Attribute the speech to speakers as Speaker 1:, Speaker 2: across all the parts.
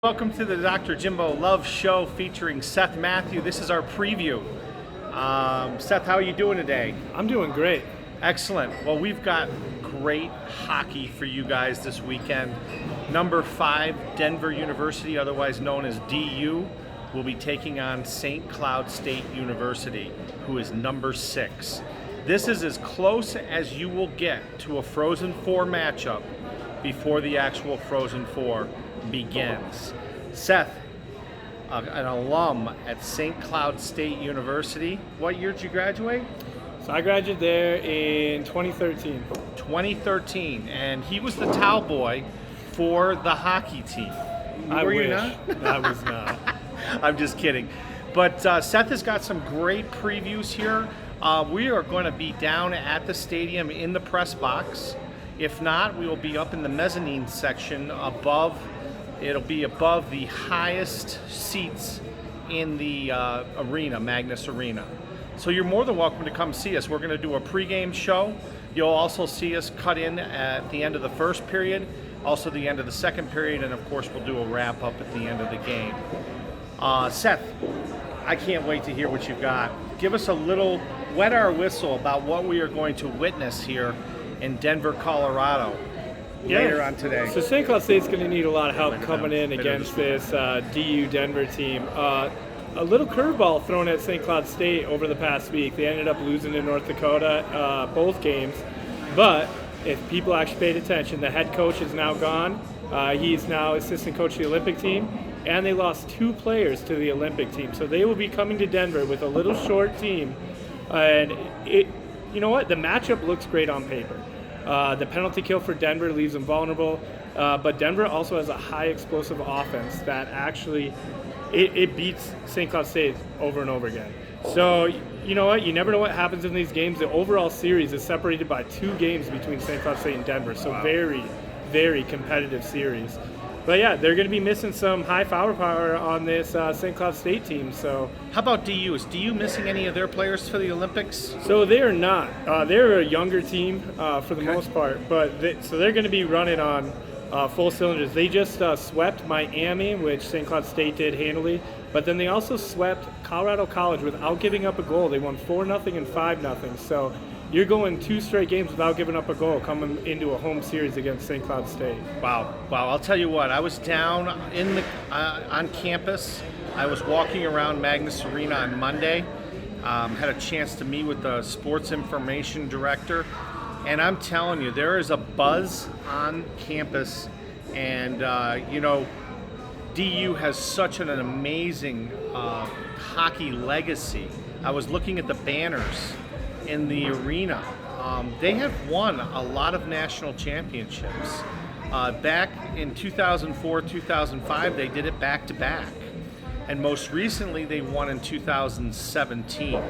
Speaker 1: Welcome to the Dr. Jimbo Love Show featuring Seth Matthew. This is our preview. Seth, how are you doing today?
Speaker 2: I'm doing great.
Speaker 1: Excellent. Well, we've got great hockey for you guys this weekend. Number 5, Denver University, otherwise known as DU, will be taking on St. Cloud State University, who is number 6. This is as close as you will get to a Frozen Four matchup before the actual Frozen Four begins. Seth, an alum at St. Cloud State University. What year did you graduate?
Speaker 2: So I graduated there in 2013.
Speaker 1: 2013, and he was the towel boy for the hockey team.
Speaker 2: I
Speaker 1: Were
Speaker 2: wish.
Speaker 1: you not?
Speaker 2: I was not.
Speaker 1: I'm just kidding. But Seth has got some great previews here. We are going to be down at the stadium in the press box. If not, we will be up in the mezzanine section above. It'll be above the highest seats in the arena, Magnus Arena. So you're more than welcome to come see us. We're going to do a pregame show. You'll also see us cut in at the end of the first period, also the end of the second period, and of course we'll do a wrap up at the end of the game. Seth, I can't wait to hear what you've got. Give us a little wet our whistle about what we are going to witness here in Denver, Colorado. Later on today.
Speaker 2: So St. Cloud State's going to need a lot of help coming in against this DU Denver team. A little curveball thrown at St. Cloud State over the past week. They ended up losing to North Dakota both games. But if people actually paid attention, the head coach is now gone. He's now assistant coach of the Olympic team. And they lost 2 players to the Olympic team. So they will be coming to Denver with a little short team. And you know what? The matchup looks great on paper. The penalty kill for Denver leaves them vulnerable, but Denver also has a high explosive offense that actually it beats St. Cloud State over and over again. So you know what? You never know what happens in these games. The overall series is separated by 2 games between St. Cloud State and Denver, so very, very competitive series. But yeah, they're going to be missing some high firepower on this St. Cloud State team. So,
Speaker 1: how about DU? Is DU missing any of their players for the Olympics?
Speaker 2: So they are not. They're a younger team for the most part, but they're going to be running on full cylinders. They just swept Miami, which St. Cloud State did handily, but then they also swept Colorado College without giving up a goal. They won 4-0 and 5-0. So you're going 2 straight games without giving up a goal coming into a home series against St. Cloud State.
Speaker 1: Wow. I'll tell you what, I was down in the on campus. I was walking around Magnus Arena on Monday. Had a chance to meet with the sports information director. And I'm telling you, there is a buzz on campus. And, DU has such an amazing hockey legacy. I was looking at the banners in the arena. They have won a lot of national championships. Back in 2004, 2005, they did it back to back. And most recently, they won in 2017.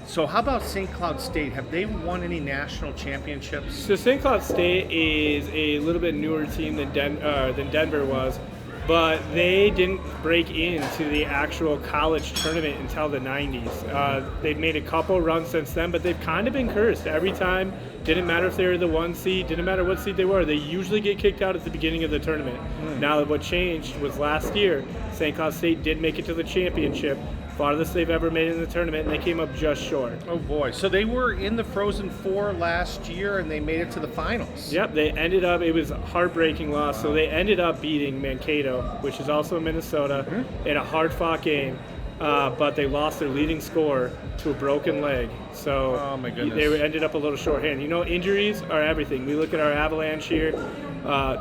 Speaker 1: So how about St. Cloud State? Have they won any national championships?
Speaker 2: So St. Cloud State is a little bit newer team than Denver was, but they didn't break into the actual college tournament until the 90s. They've made a couple runs since then, but they've kind of been cursed. Every time, didn't matter if they were the 1 seed, didn't matter what seed they were, they usually get kicked out at the beginning of the tournament. Now what changed was last year, St. Cloud State did make it to the championship, farthest they've ever made in the tournament, and they came up just short.
Speaker 1: Oh boy, so they were in the Frozen Four last year and they made it to the finals.
Speaker 2: Yep, they ended up, it was a heartbreaking loss, so they ended up beating Mankato, which is also in Minnesota, in a hard-fought game, but they lost their leading scorer to a broken leg. So
Speaker 1: oh my goodness.
Speaker 2: They ended up a little shorthand. You know, injuries are everything. We look at our Avalanche here.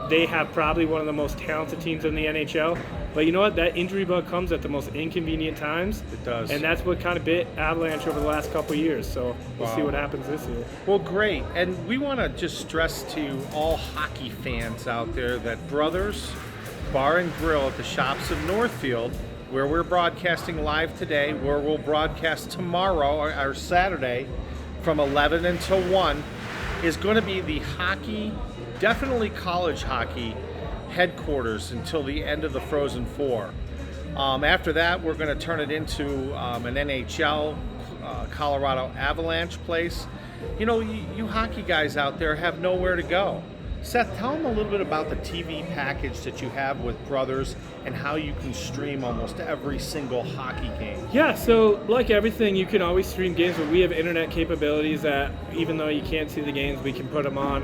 Speaker 2: They have probably one of the most talented teams in the NHL. But you know what? That injury bug comes at the most inconvenient times.
Speaker 1: It does.
Speaker 2: And that's what kind of bit Avalanche over the last couple of years. So we'll see what happens this year.
Speaker 1: Well, great. And we want to just stress to all hockey fans out there that Brothers Bar and Grill at the Shops of Northfield, where we're broadcasting live today, where we'll broadcast tomorrow or Saturday from 11 until 1, is going to be the hockey, definitely college hockey, headquarters until the end of the Frozen Four. After that, we're going to turn it into an NHL Colorado Avalanche place. You know, you hockey guys out there have nowhere to go. Seth, tell them a little bit about the TV package that you have with Brothers and how you can stream almost every single hockey game.
Speaker 2: Yeah, so like everything, you can always stream games, but we have internet capabilities that even though you can't see the games, we can put them on.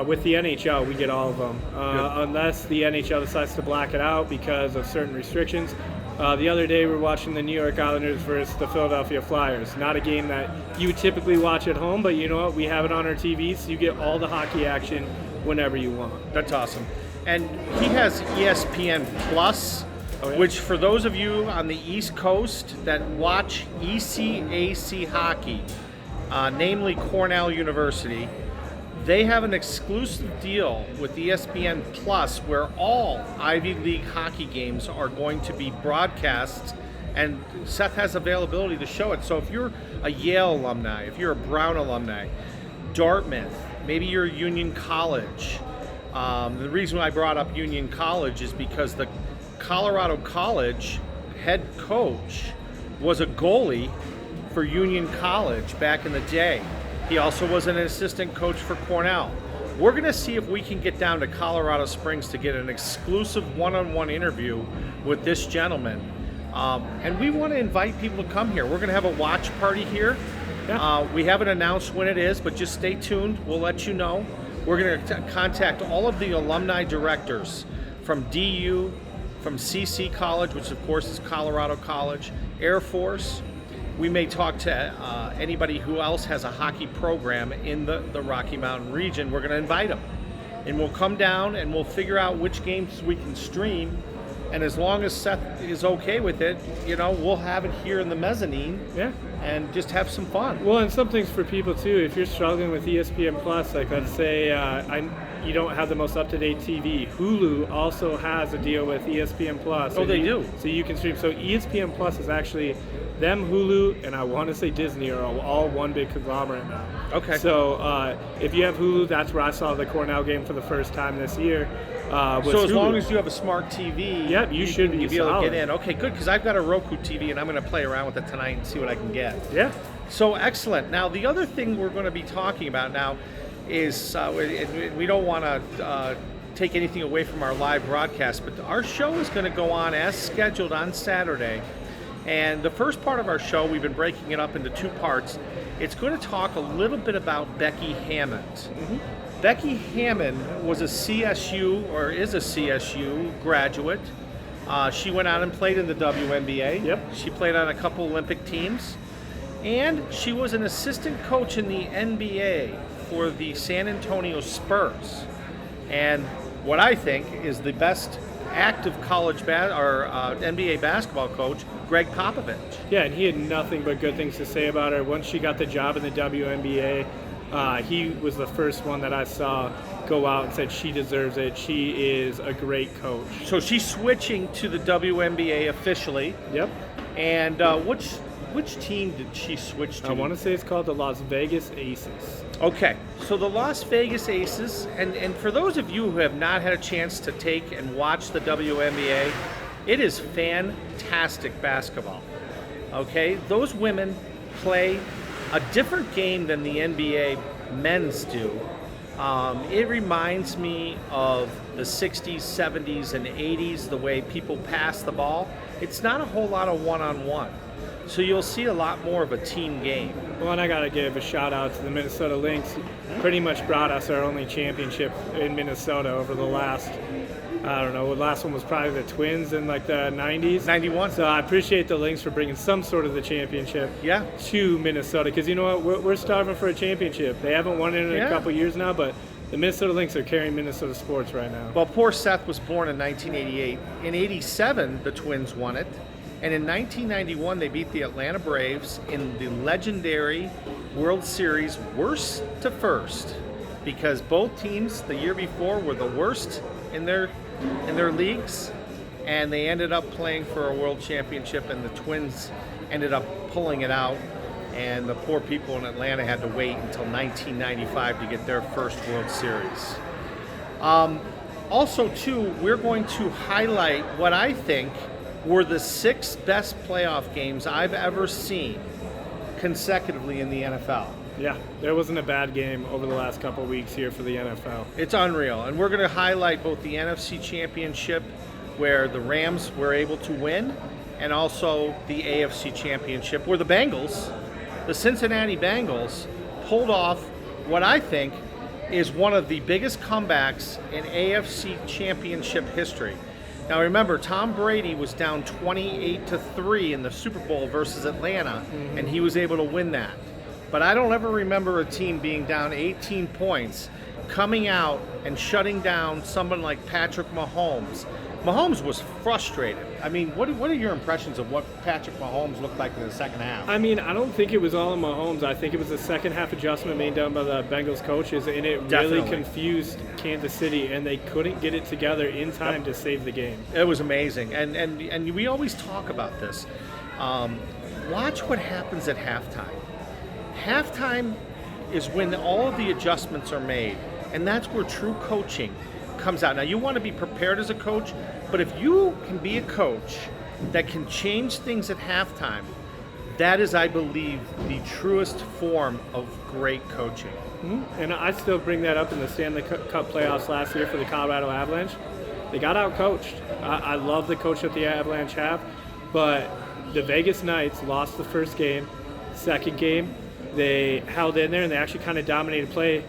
Speaker 2: With the NHL, we get all of them, unless the NHL decides to black it out because of certain restrictions. The other day, we were watching the New York Islanders versus the Philadelphia Flyers. Not a game that you would typically watch at home, but you know what? We have it on our TV, so you get all the hockey action whenever you want.
Speaker 1: That's awesome. And he has ESPN Plus, which for those of you on the East Coast that watch ECAC hockey, namely Cornell University, they have an exclusive deal with ESPN Plus where all Ivy League hockey games are going to be broadcast, and Seth has availability to show it. So if you're a Yale alumni, if you're a Brown alumni, Dartmouth, maybe you're Union College. The reason I brought up Union College is because the Colorado College head coach was a goalie for Union College back in the day. He also was an assistant coach for Cornell. We're going to see if we can get down to Colorado Springs to get an exclusive one-on-one interview with this gentleman. And we want to invite people to come here. We're going to have a watch party here. Yeah. We haven't announced when it is, but just stay tuned. We'll let you know. We're going to contact all of the alumni directors from DU, from CC College, which of course is Colorado College, Air Force. We may talk to anybody who else has a hockey program in the Rocky Mountain region. We're going to invite them. And we'll come down and we'll figure out which games we can stream. And as long as Seth is okay with it, you know, we'll have it here in the mezzanine. Yeah. And just have some fun.
Speaker 2: Well, and some things for people too. If you're struggling with ESPN Plus, like let's say you don't have the most up-to-date TV, Hulu also has a deal with ESPN Plus.
Speaker 1: Oh, they do.
Speaker 2: So you can stream. So ESPN Plus is actually them, Hulu, and I want to say Disney are all one big conglomerate now.
Speaker 1: Okay.
Speaker 2: So if you have Hulu, that's where I saw the Cornell game for the first time this year.
Speaker 1: So as long as you have a smart TV,
Speaker 2: yep, you should be
Speaker 1: able to get in. Okay, good, because I've got a Roku TV and I'm going to play around with it tonight and see what I can get.
Speaker 2: Yeah.
Speaker 1: So excellent. Now the other thing we're going to be talking about now is we don't want to take anything away from our live broadcast, but our show is going to go on as scheduled on Saturday. And the first part of our show, we've been breaking it up into two parts. It's going to talk a little bit about Becky Hammond. Mm-hmm. Becky Hammond was a CSU, or is a CSU graduate. She went out and played in the WNBA.
Speaker 2: Yep.
Speaker 1: She played on a couple Olympic teams. And she was an assistant coach in the NBA for the San Antonio Spurs. And what I think is the best active college NBA basketball coach, Greg Popovich.
Speaker 2: Yeah, and he had nothing but good things to say about her. Once she got the job in the WNBA, he was the first one that I saw go out and said she deserves it. She is a great coach.
Speaker 1: So she's switching to the WNBA officially.
Speaker 2: Yep.
Speaker 1: And which team did she switch to?
Speaker 2: I want to say it's called the Las Vegas Aces.
Speaker 1: Okay, so the Las Vegas Aces, and for those of you who have not had a chance to take and watch the WNBA, it is fantastic basketball. Okay, those women play a different game than the NBA men's do. It reminds me of the 60s, 70s, and 80s, the way people pass the ball. It's not a whole lot of one-on-one. So you'll see a lot more of a team game.
Speaker 2: Well, and I got to give a shout out to the Minnesota Lynx. Pretty much brought us our only championship in Minnesota over the last, I don't know, the last one was probably the Twins in like the 90s.
Speaker 1: 91.
Speaker 2: So I appreciate the Lynx for bringing some sort of the championship to Minnesota. Because you know what, we're starving for a championship. They haven't won it in a couple years now, but the Minnesota Lynx are carrying Minnesota sports right now.
Speaker 1: Well, poor Seth was born in 1988. In 87, the Twins won it. And in 1991, they beat the Atlanta Braves in the legendary World Series worst to first, because both teams the year before were the worst in their leagues, and they ended up playing for a world championship, and the Twins ended up pulling it out, and the poor people in Atlanta had to wait until 1995 to get their first World Series. Also, too, we're going to highlight what I think were the 6 best playoff games I've ever seen consecutively in the NFL.
Speaker 2: Yeah, there wasn't a bad game over the last couple of weeks here for the NFL.
Speaker 1: It's unreal. And we're going to highlight both the NFC Championship, where the Rams were able to win, and also the AFC Championship, where the Cincinnati Bengals, pulled off what I think is one of the biggest comebacks in AFC Championship history. Now remember, Tom Brady was down 28-3 in the Super Bowl versus Atlanta, and he was able to win that. But I don't ever remember a team being down 18 points, coming out and shutting down someone like Patrick Mahomes. Mahomes was frustrated. I mean, what are your impressions of what Patrick Mahomes looked like in the second half?
Speaker 2: I mean, I don't think it was all on Mahomes. I think it was a second half adjustment made done by the Bengals coaches, and it really confused Kansas City, and they couldn't get it together in time to save the game.
Speaker 1: It was amazing, and we always talk about this. Watch what happens at halftime. Halftime is when all of the adjustments are made, and that's where true coaching comes out. Now, you want to be prepared as a coach, but if you can be a coach that can change things at halftime, that is, I believe, the truest form of great coaching.
Speaker 2: Mm-hmm. And I still bring that up in the Stanley Cup playoffs last year for the Colorado Avalanche. They got out-coached. I love the coach that the Avalanche have, but the Vegas Knights lost the first game. Second game, they held in there, and they actually kind of dominated play.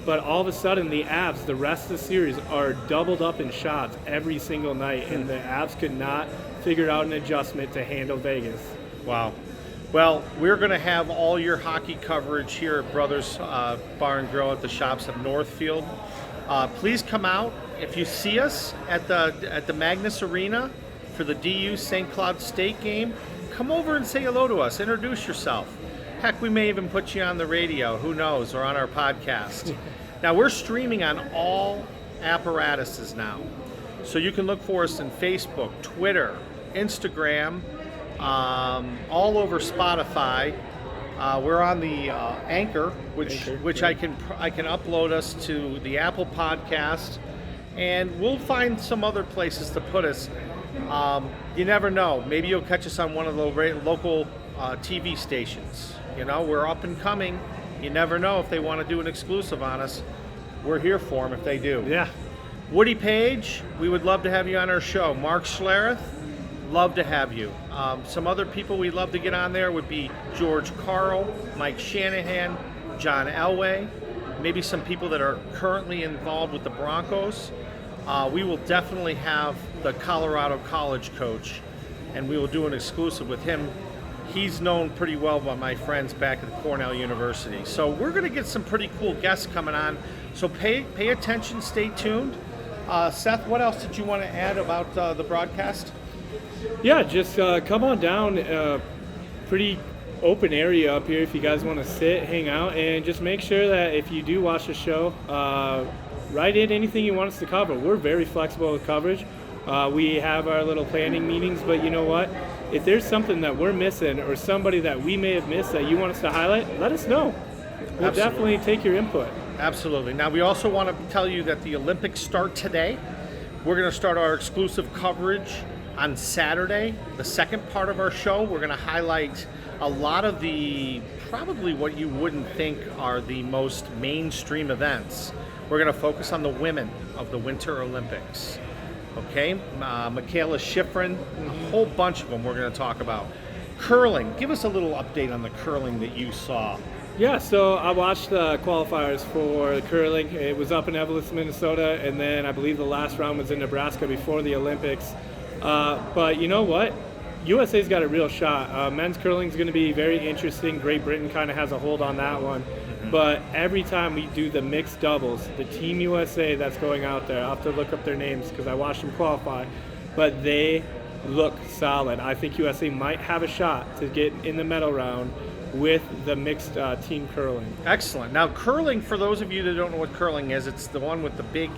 Speaker 2: But all of a sudden, the Avs, the rest of the series, are doubled up in shots every single night, and the Avs could not figure out an adjustment to handle Vegas.
Speaker 1: Wow. Well, we're going to have all your hockey coverage here at Brothers Bar and Grill at the shops at Northfield. Please come out. If you see us at the Magnus Arena for the DU St. Cloud State game, come over and say hello to us. Introduce yourself. Heck, we may even put you on the radio, who knows, or on our podcast. Now, we're streaming on all apparatuses now. So you can look for us in Facebook, Twitter, Instagram, all over Spotify. We're on the Anchor, which I can upload us to the Apple Podcast, and we'll find some other places to put us. You never know. Maybe you'll catch us on one of the local TV stations. You know, we're up and coming. You never know if they want to do an exclusive on us. We're here for them if they do.
Speaker 2: Yeah.
Speaker 1: Woody Page, we would love to have you on our show. Mark Schlereth, love to have you. Some other people we'd love to get on there would be George Carl, Mike Shanahan, John Elway, maybe some people that are currently involved with the Broncos. We will definitely have the Colorado College coach, and we will do an exclusive with him. He's known pretty well by my friends back at Cornell University. So we're going to get some pretty cool guests coming on. So pay attention, stay tuned. Seth, what else did you want to add about the broadcast?
Speaker 2: Yeah, just come on down. Pretty open area up here if you guys want to sit, hang out, and just make sure that if you do watch the show, write in anything you want us to cover. We're very flexible with coverage. We have our little planning meetings, but you know what? If there's something that we're missing or somebody that we may have missed that you want us to highlight, let us know. We'll definitely take your input.
Speaker 1: Absolutely. Now, we also want to tell you that the Olympics start today. We're going to start our exclusive coverage on Saturday. The second part of our show, we're going to highlight a lot of the, probably what you wouldn't think are the most mainstream events. We're going to focus on the women of the Winter Olympics. Okay, Michaela Schifrin, a whole bunch of them we're going to talk about. Curling, give us a little update on the curling that you saw.
Speaker 2: Yeah, so I watched the qualifiers for curling. It was up in Evelyn, Minnesota, and then I believe the last round was in Nebraska before the Olympics. But you know what? USA's got a real shot. Men's curling is going to be very interesting. Great Britain kind of has a hold on that one. But every time we do the mixed doubles, the Team USA that's going out there, I'll have to look up their names because I watched them qualify, but they look solid. I think USA might have a shot to get in the medal round with the mixed team curling.
Speaker 1: Excellent. Now, curling, for those of you that don't know what curling is, it's the one with the big,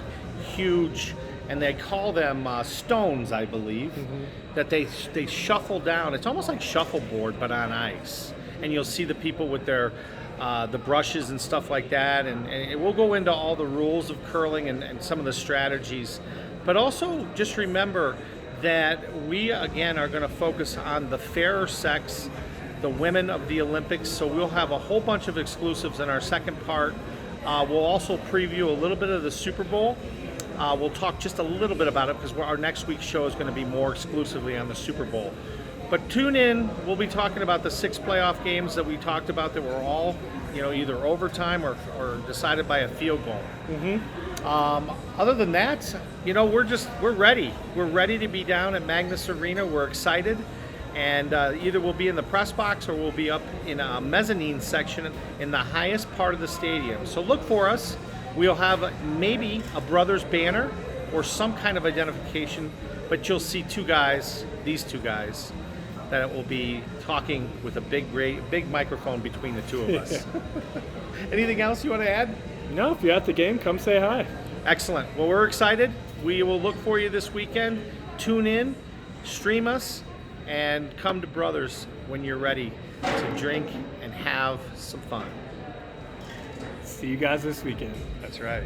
Speaker 1: huge, and they call them stones, I believe, that they shuffle down. It's almost like shuffleboard, but on ice. And you'll see the people with their the brushes and stuff like that, and we'll go into all the rules of curling and some of the strategies. But also just remember that we, again, are going to focus on the fairer sex the women of the Olympics. So we'll have a whole bunch of exclusives in our second part. We'll also preview a little bit of the Super Bowl. We'll talk just a little bit about it because our next week's show is going to be more exclusively on the Super Bowl. But tune in. We'll be talking about the 6 playoff games that we talked about that were all, either overtime or decided by a field goal. Other than that, we're ready. We're ready to be down at Magnus Arena. We're excited. And either we'll be in the press box or we'll be up in a mezzanine section in the highest part of the stadium. So look for us. We'll have maybe a Brothers banner or some kind of identification, but you'll see these two guys, that will be talking with a big microphone between the two of us. Anything else you want to add?
Speaker 2: No, if you're at the game, come say hi.
Speaker 1: Excellent. Well, we're excited. We will look for you this weekend. Tune in, stream us, and come to Brothers when you're ready to drink and have some fun.
Speaker 2: See you guys this weekend.
Speaker 1: That's right.